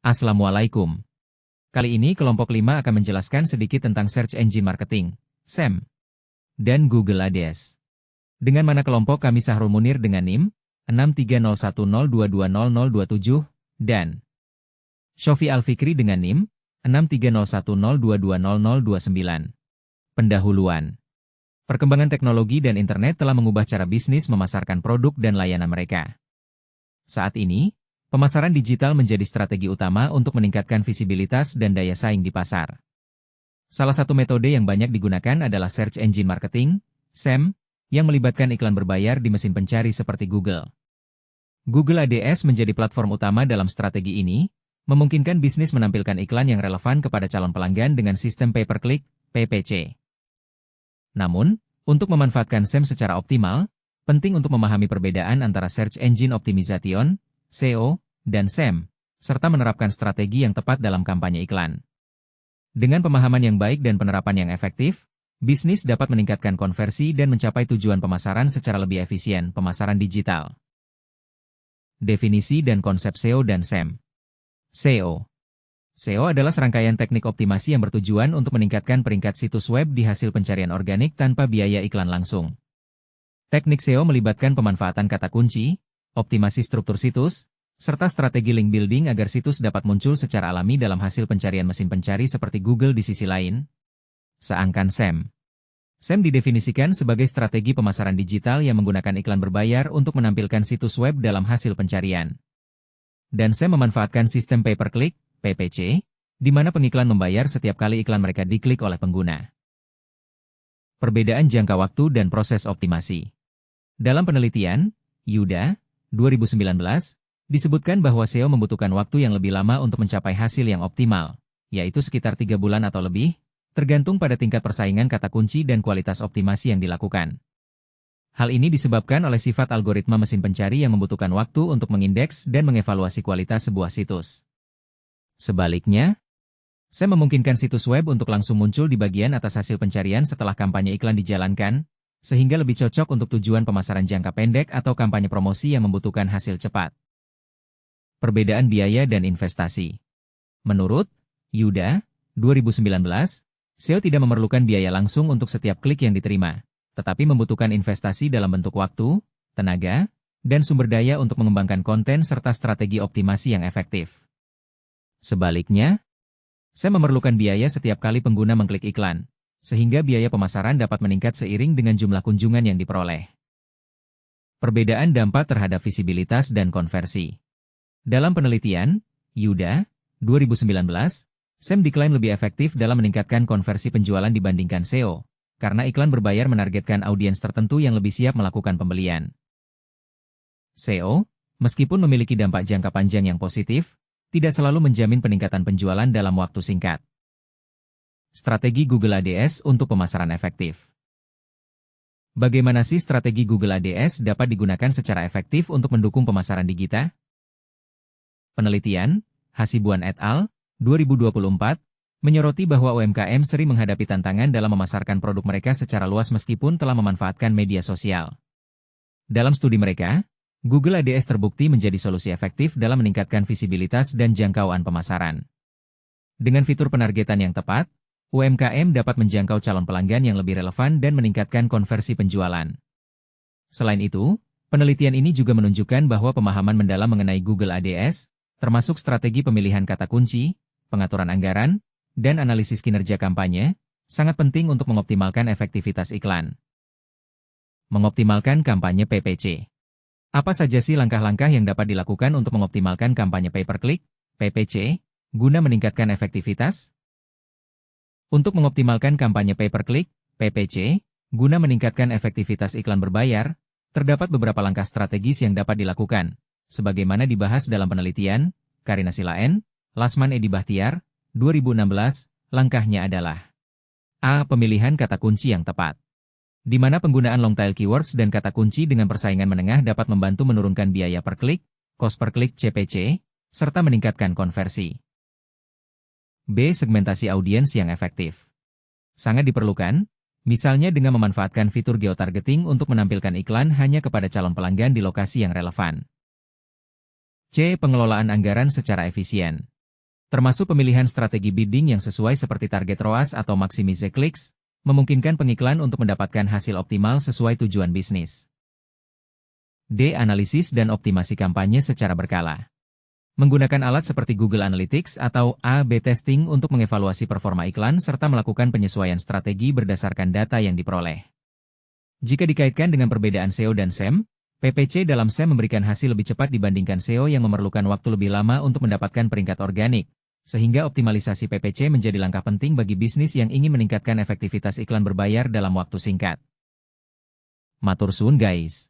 Assalamualaikum. Kali ini kelompok 5 akan menjelaskan sedikit tentang Search Engine Marketing, SEM, dan Google AdS. Dengan mana kelompok kami Sahrul Munir dengan NIM 63010220027 dan Shofi Alfikri dengan NIM 63010220029. Pendahuluan. Perkembangan teknologi dan internet telah mengubah cara bisnis memasarkan produk dan layanan mereka. Saat ini, pemasaran digital menjadi strategi utama untuk meningkatkan visibilitas dan daya saing di pasar. Salah satu metode yang banyak digunakan adalah Search Engine Marketing, SEM, yang melibatkan iklan berbayar di mesin pencari seperti Google. Google AdS menjadi platform utama dalam strategi ini, memungkinkan bisnis menampilkan iklan yang relevan kepada calon pelanggan dengan sistem pay-per-click, PPC. Namun, untuk memanfaatkan SEM secara optimal, penting untuk memahami perbedaan antara Search Engine Optimization, SEO, dan SEM, serta menerapkan strategi yang tepat dalam kampanye iklan. Dengan pemahaman yang baik dan penerapan yang efektif, bisnis dapat meningkatkan konversi dan mencapai tujuan pemasaran secara lebih efisien. Pemasaran digital. Definisi dan konsep SEO dan SEM. SEO. SEO adalah serangkaian teknik optimasi yang bertujuan untuk meningkatkan peringkat situs web di hasil pencarian organik tanpa biaya iklan langsung. Teknik SEO melibatkan pemanfaatan kata kunci, optimasi struktur situs, serta strategi link building agar situs dapat muncul secara alami dalam hasil pencarian mesin pencari seperti Google di sisi lain. Sedangkan SEM. SEM didefinisikan sebagai strategi pemasaran digital yang menggunakan iklan berbayar untuk menampilkan situs web dalam hasil pencarian. Dan SEM memanfaatkan sistem pay-per-click, PPC, di mana pengiklan membayar setiap kali iklan mereka diklik oleh pengguna. Perbedaan jangka waktu dan proses optimasi. Dalam penelitian, Yuda, 2019, disebutkan bahwa SEO membutuhkan waktu yang lebih lama untuk mencapai hasil yang optimal, yaitu sekitar 3 bulan atau lebih, tergantung pada tingkat persaingan kata kunci dan kualitas optimasi yang dilakukan. Hal ini disebabkan oleh sifat algoritma mesin pencari yang membutuhkan waktu untuk mengindeks dan mengevaluasi kualitas sebuah situs. Sebaliknya, SEM memungkinkan situs web untuk langsung muncul di bagian atas hasil pencarian setelah kampanye iklan dijalankan, sehingga lebih cocok untuk tujuan pemasaran jangka pendek atau kampanye promosi yang membutuhkan hasil cepat. Perbedaan biaya dan investasi. Menurut Yuda, 2019, SEO tidak memerlukan biaya langsung untuk setiap klik yang diterima, tetapi membutuhkan investasi dalam bentuk waktu, tenaga, dan sumber daya untuk mengembangkan konten serta strategi optimasi yang efektif. Sebaliknya, SEM memerlukan biaya setiap kali pengguna mengklik iklan, sehingga biaya pemasaran dapat meningkat seiring dengan jumlah kunjungan yang diperoleh. Perbedaan dampak terhadap visibilitas dan konversi. Dalam penelitian, Yuda, 2019, SEM diklaim lebih efektif dalam meningkatkan konversi penjualan dibandingkan SEO, karena iklan berbayar menargetkan audiens tertentu yang lebih siap melakukan pembelian. SEO, meskipun memiliki dampak jangka panjang yang positif, tidak selalu menjamin peningkatan penjualan dalam waktu singkat. Strategi Google AdS untuk pemasaran efektif. Bagaimana sih strategi Google AdS dapat digunakan secara efektif untuk mendukung pemasaran digital? Penelitian, Hasibuan et al., 2024, menyoroti bahwa UMKM sering menghadapi tantangan dalam memasarkan produk mereka secara luas meskipun telah memanfaatkan media sosial. Dalam studi mereka, Google AdS terbukti menjadi solusi efektif dalam meningkatkan visibilitas dan jangkauan pemasaran. Dengan fitur penargetan yang tepat, UMKM dapat menjangkau calon pelanggan yang lebih relevan dan meningkatkan konversi penjualan. Selain itu, penelitian ini juga menunjukkan bahwa pemahaman mendalam mengenai Google AdS, termasuk strategi pemilihan kata kunci, pengaturan anggaran, dan analisis kinerja kampanye, sangat penting untuk mengoptimalkan efektivitas iklan. Mengoptimalkan kampanye PPC. Apa saja sih langkah-langkah yang dapat dilakukan untuk mengoptimalkan kampanye pay-per-click, PPC, guna meningkatkan efektivitas? Untuk mengoptimalkan kampanye pay-per-click, PPC, guna meningkatkan efektivitas iklan berbayar, terdapat beberapa langkah strategis yang dapat dilakukan, sebagaimana dibahas dalam penelitian, Karina Silaen, Lasman Edi Bahtiar, 2016, langkahnya adalah A. Pemilihan kata kunci yang tepat, di mana penggunaan long tail keywords dan kata kunci dengan persaingan menengah dapat membantu menurunkan biaya per klik, cost per klik CPC, serta meningkatkan konversi. B. Segmentasi audiens yang efektif. Sangat diperlukan, misalnya dengan memanfaatkan fitur geotargeting untuk menampilkan iklan hanya kepada calon pelanggan di lokasi yang relevan. C. Pengelolaan anggaran secara efisien. Termasuk pemilihan strategi bidding yang sesuai seperti target ROAS atau maximize clicks, memungkinkan pengiklan untuk mendapatkan hasil optimal sesuai tujuan bisnis. D. Analisis dan optimasi kampanye secara berkala. Menggunakan alat seperti Google Analytics atau A/B testing untuk mengevaluasi performa iklan serta melakukan penyesuaian strategi berdasarkan data yang diperoleh. Jika dikaitkan dengan perbedaan SEO dan SEM, PPC dalam SEM memberikan hasil lebih cepat dibandingkan SEO yang memerlukan waktu lebih lama untuk mendapatkan peringkat organik, sehingga optimalisasi PPC menjadi langkah penting bagi bisnis yang ingin meningkatkan efektivitas iklan berbayar dalam waktu singkat. Matur suwun guys.